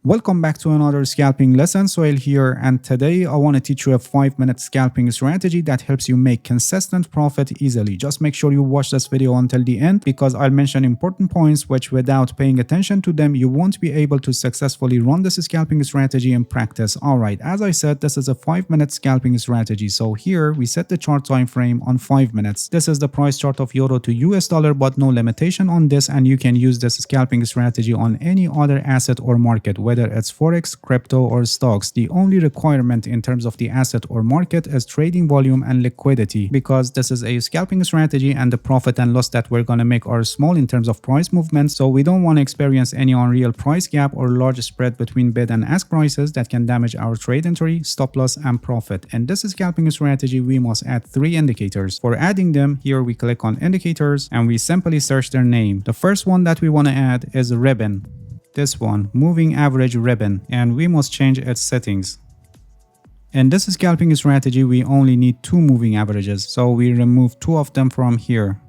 Welcome back to another scalping lesson. Soil here, and today I want to teach you a 5-minute scalping strategy that helps you make consistent profit easily. Just make sure you watch this video until the end because I'll mention important points which without paying attention to them you won't be able to successfully run this scalping strategy in practice. Alright, as I said, this is a 5-minute scalping strategy. So here we set the chart time frame on 5 minutes. This is the price chart of euro to US dollar, but no limitation on this, and you can use this scalping strategy on any other asset or market, whether it's Forex, crypto, or stocks. The only requirement in terms of the asset or market is trading volume and liquidity, because this is a scalping strategy and the profit and loss that we're going to make are small in terms of price movements, so we don't want to experience any unreal price gap or large spread between bid and ask prices that can damage our trade entry, stop loss, and profit. In this scalping strategy, we must add 3 indicators. For adding them, here we click on indicators and we simply search their name. The first one that we want to add is ribbon. This one, moving average ribbon, and we must change its settings. In this scalping strategy, we only need 2 moving averages, so we remove 2 of them from here.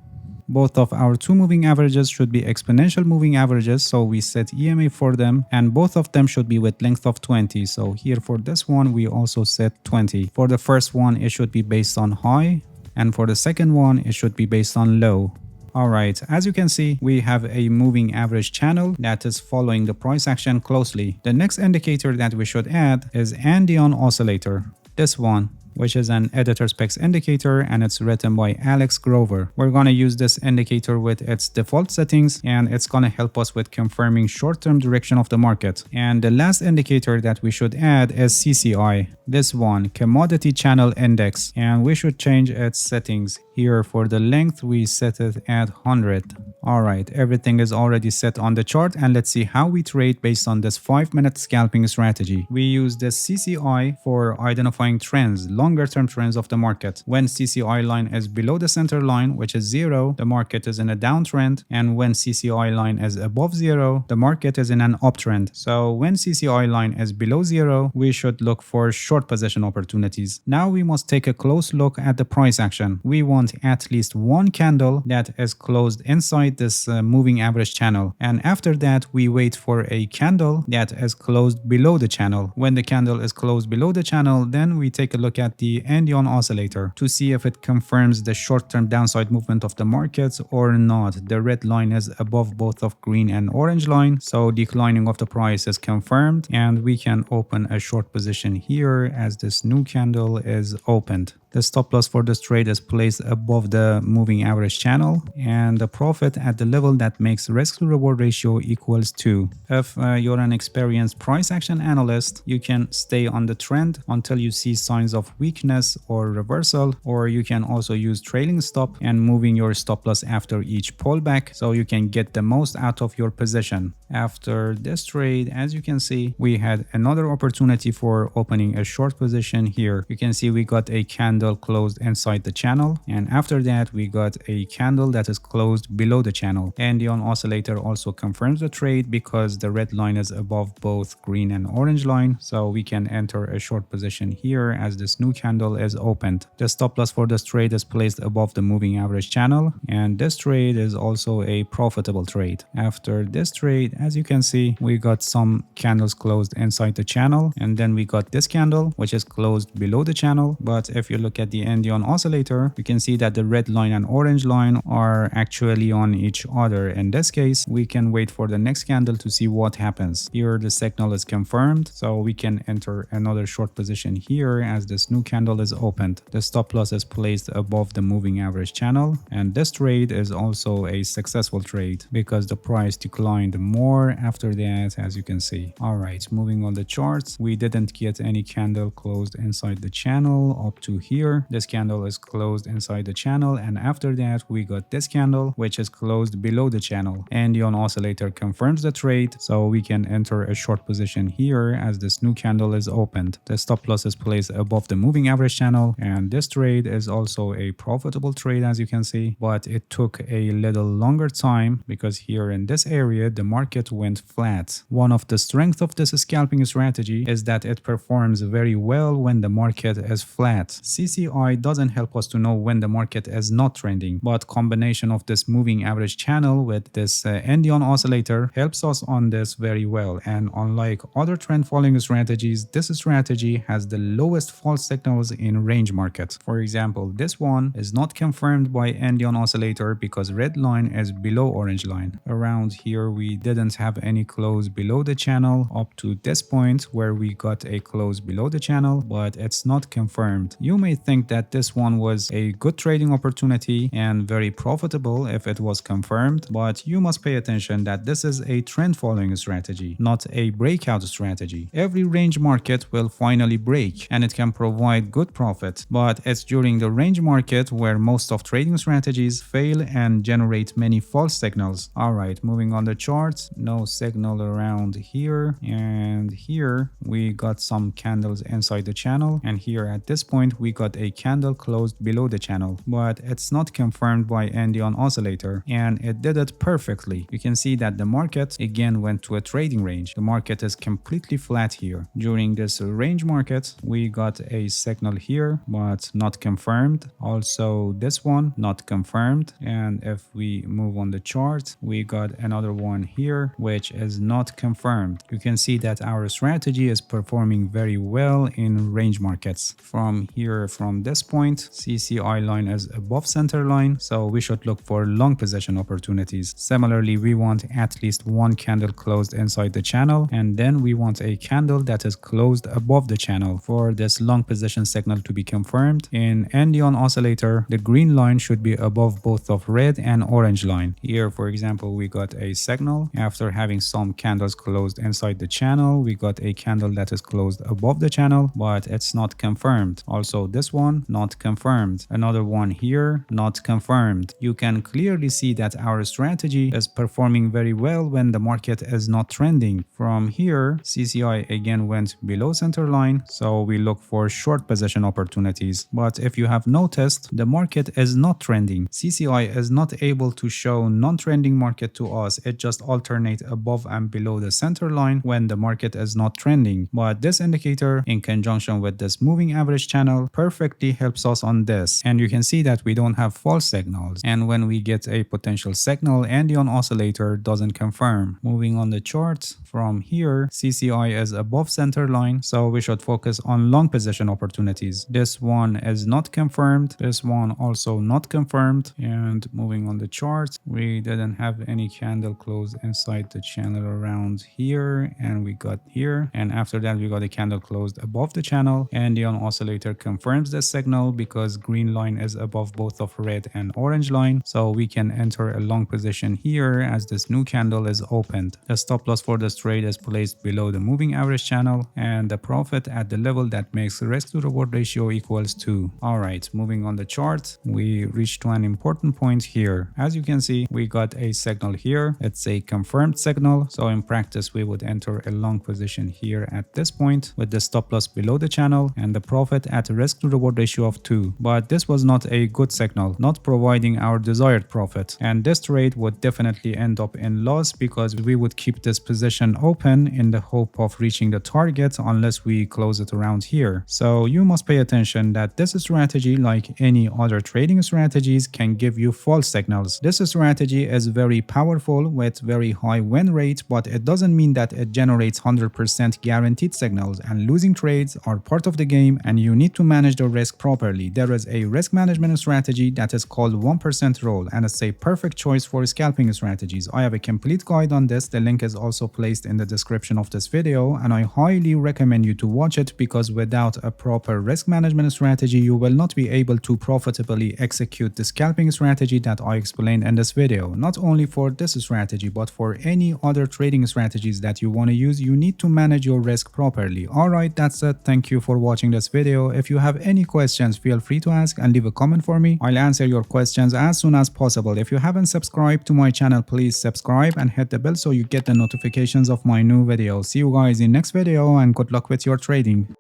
Both of our 2 moving averages should be exponential moving averages, so we set EMA for them, and both of them should be with length of 20. So here for this one, we also set 20. For the first one, it should be based on high, and for the second one, it should be based on low. Alright, as you can see, we have a moving average channel that is following the price action closely. The next indicator that we should add is Andean oscillator. This one, which is an editor specs indicator, and it's written by Alex Grover. We're going to use this indicator with its default settings, and it's going to help us with confirming short-term direction of the market. And the last indicator that we should add is CCI. This one, Commodity Channel Index, and we should change its settings. Here for the length, we set it at 100. Alright, everything is already set on the chart, and let's see how we trade based on this 5-minute scalping strategy. We use this CCI for identifying trends, longer term trends of the market. When CCI line is below the center line, which is 0, the market is in a downtrend, and when CCI line is above 0, the market is in an uptrend. So when CCI line is below 0, we should look for short position opportunities. Now we must take a close look at the price action. We want at least one candle that is closed inside this moving average channel, and after that we wait for a candle that is closed below the channel. When the candle is closed below the channel, then we take a look at the Andean oscillator to see if it confirms the short-term downside movement of the markets or not. The red line is above both of green and orange line, so declining of the price is confirmed, and we can open a short position here as this new candle is opened. The stop loss for this trade is placed above the moving average channel, and the profit at the level that makes risk to reward ratio equals 2. If you're an experienced price action analyst, you can stay on the trend until you see signs of weakness or reversal, or you can also use trailing stop and moving your stop loss after each pullback so you can get the most out of your position. After this trade, as you can see, we had another opportunity for opening a short position here. You can see we got a candle closed inside the channel, and after that we got a candle that is closed below the channel. Andean oscillator also confirms the trade because the red line is above both green and orange line, so we can enter a short position here as this new candle is opened. The stop loss for this trade is placed above the moving average channel, and this trade is also a profitable trade. After this trade, as you can see, we got some candles closed inside the channel, and then we got this candle which is closed below the channel. But if you look at the Andean oscillator, you can see that the red line and orange line are actually on each other. In this case, we can wait for the next candle to see what happens. Here the signal is confirmed, so we can enter another short position here as this new candle is opened. The stop loss is placed above the moving average channel, and this trade is also a successful trade because the price declined more after that, as you can see. Alright, moving on the charts, we didn't get any candle closed inside the channel up to here. This candle is closed inside the channel, and after that we got this candle which is closed below the channel. Andean oscillator confirms the trade, so we can enter a short position here as this new candle is opened. The stop loss is placed above the moving average channel, and this trade is also a profitable trade, as you can see, but it took a little longer time because here in this area the market went flat. One of the strengths of this scalping strategy is that it performs very well when the market is flat. CCI doesn't help us to know when the market is not trending, but combination of this moving average average channel with this Endian oscillator helps us on this very well. And unlike other trend following strategies, this strategy has the lowest false signals in range market. For example, this one is not confirmed by Endian oscillator because red line is below orange line. Around here we didn't have any close below the channel up to this point where we got a close below the channel, but it's not confirmed. You may think that this one was a good trading opportunity and very profitable if it was confirmed, but you must pay attention that this is a trend following strategy, not a breakout strategy. Every range market will finally break and it can provide good profit, but it's during the range market where most of trading strategies fail and generate many false signals. Alright, moving on the chart, no signal around here, and here we got some candles inside the channel, and here at this point we got a candle closed below the channel, but it's not confirmed by Endian oscillator, and it did it perfectly. You can see that the market again went to a trading range. The market is completely flat here. During this range market we got a signal here but not confirmed. Also this one not confirmed, and if we move on the chart we got another one here which is not confirmed. You can see that our strategy is performing very well in range markets. From here, from this point, CCI line is above center line, so we should look for long position opportunities. Similarly, we want at least one candle closed inside the channel, and then we want a candle that is closed above the channel for this long position signal to be confirmed. In Endian oscillator, the green line should be above both of red and orange line. Here, for example, we got a signal. After having some candles closed inside the channel, we got a candle that is closed above the channel, but it's not confirmed. Also, this one not confirmed. Another one here not confirmed. You can clearly see that our strategy is performing very well when the market is not trending. From here, CCI again went below center line, so we look for short position opportunities. But if you have noticed, the market is not trending. CCI is not able to show non-trending market to us. It just alternates above and below the center line when the market is not trending. But this indicator in conjunction with this moving average channel perfectly helps us on this, and you can see that we don't have false signals, and when we get a potential signal Endian oscillator doesn't confirm. Moving on the chart, from here CCI is above center line, so we should focus on long position opportunities. This one is not confirmed, this one also not confirmed, and moving on the chart, we didn't have any candle close inside the channel around here, and we got here, and after that we got a candle closed above the channel. Endian oscillator confirms the signal because green line is above both of red and orange line, so we can enter a long position here as this new candle is opened. The stop loss for this trade is placed below the moving average channel, and the profit at the level that makes risk to reward ratio equals 2. Alright, moving on the chart, we reached to an important point here. As you can see, we got a signal here. It's a confirmed signal, so in practice we would enter a long position here at this point with the stop loss below the channel and the profit at a risk to reward ratio of 2. But this was not a good signal, not providing our desired profit, and this trade would definitely end up in loss because we would keep this position open in the hope of reaching the target unless we close it around here. So you must pay attention that this strategy, like any other trading strategies, can give you false signals. This strategy is very powerful with very high win rate, but it doesn't mean that it generates 100% guaranteed signals, and losing trades are part of the game and you need to manage the risk properly. There is a risk management strategy that is called 1% rule, and it's a perfect choice for scalping strategies. I have a complete guide on this. The link is also placed in the description of this video, and I highly recommend you to watch it because without a proper risk management strategy you will not be able to profitably execute the scalping strategy that I explained in this video. Not only for this strategy but for any other trading strategies that you want to use, you need to manage your risk properly. Alright, that's it. Thank you for watching this video. If you have any questions, feel free to ask and leave a comment for me. I'll answer your questions as soon as possible. If you haven't subscribed to my channel, please subscribe and hit the bell so you get the notifications of my new videos. See you guys in next video, and good luck with your trading.